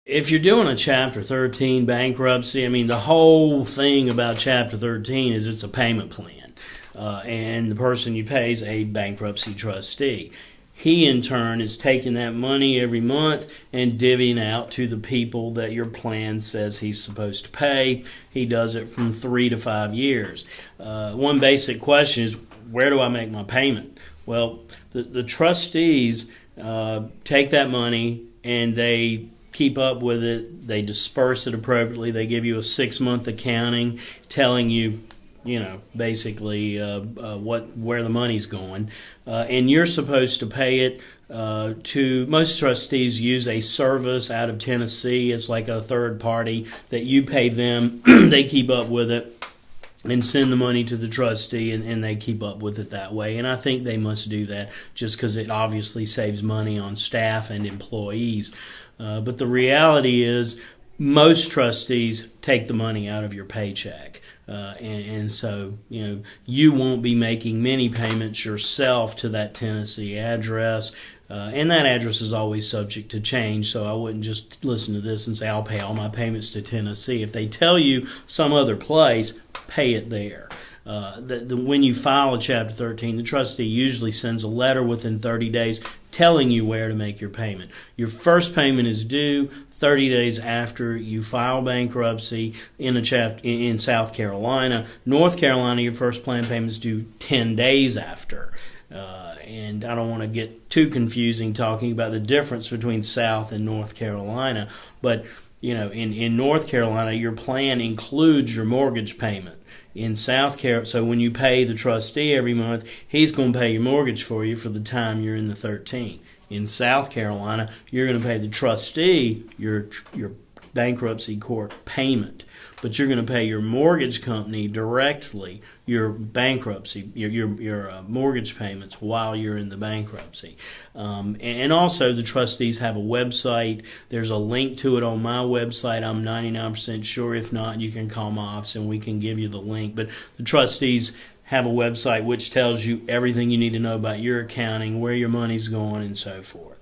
if you're doing a Chapter 13 bankruptcy, I mean, the whole thing about Chapter 13 is it's a payment plan. And the person you pay is a bankruptcy trustee. He, in turn, is taking that money every month and divvying out to the people that your plan says he's supposed to pay. He does it from 3 to 5 years. One basic question is, where do I make my payment? Well, the trustees take that money and they keep up with it. They disperse it appropriately. They give you a 6-month accounting telling you, basically where the money's going, and you're supposed to pay it to. Most trustees use a service out of Tennessee. It's like a third party that you pay them. They keep up with it and send the money to the trustee, and they keep up with it that way. And I think they must do that just because it obviously saves money on staff and employees. But the reality is, most trustees take the money out of your paycheck. And so, you won't be making many payments yourself to that Tennessee address. And that address is always subject to change, so I wouldn't just listen to this and say, I'll pay all my payments to Tennessee. If they tell you some other place, pay it there. When you file a Chapter 13, the trustee usually sends a letter within 30 days telling you where to make your payment. Your first payment is due 30 days after you file bankruptcy in South Carolina. North Carolina, your first plan payment is due 10 days after. And I don't want to get too confusing talking about the difference between South and North Carolina, but in North Carolina, your plan includes your mortgage payment. In South Carolina, so when you pay the trustee every month, he's going to pay your mortgage for you for the time you're in the 13. In South Carolina, you're going to pay the trustee your bankruptcy court payment, but you're going to pay your mortgage company directly your bankruptcy, your mortgage payments while you're in the bankruptcy. And also, the trustees have a website. There's a link to it on my website. I'm 99% sure. If not, you can call my office and we can give you the link. But the trustees have a website which tells you everything you need to know about your accounting, where your money's going, and so forth.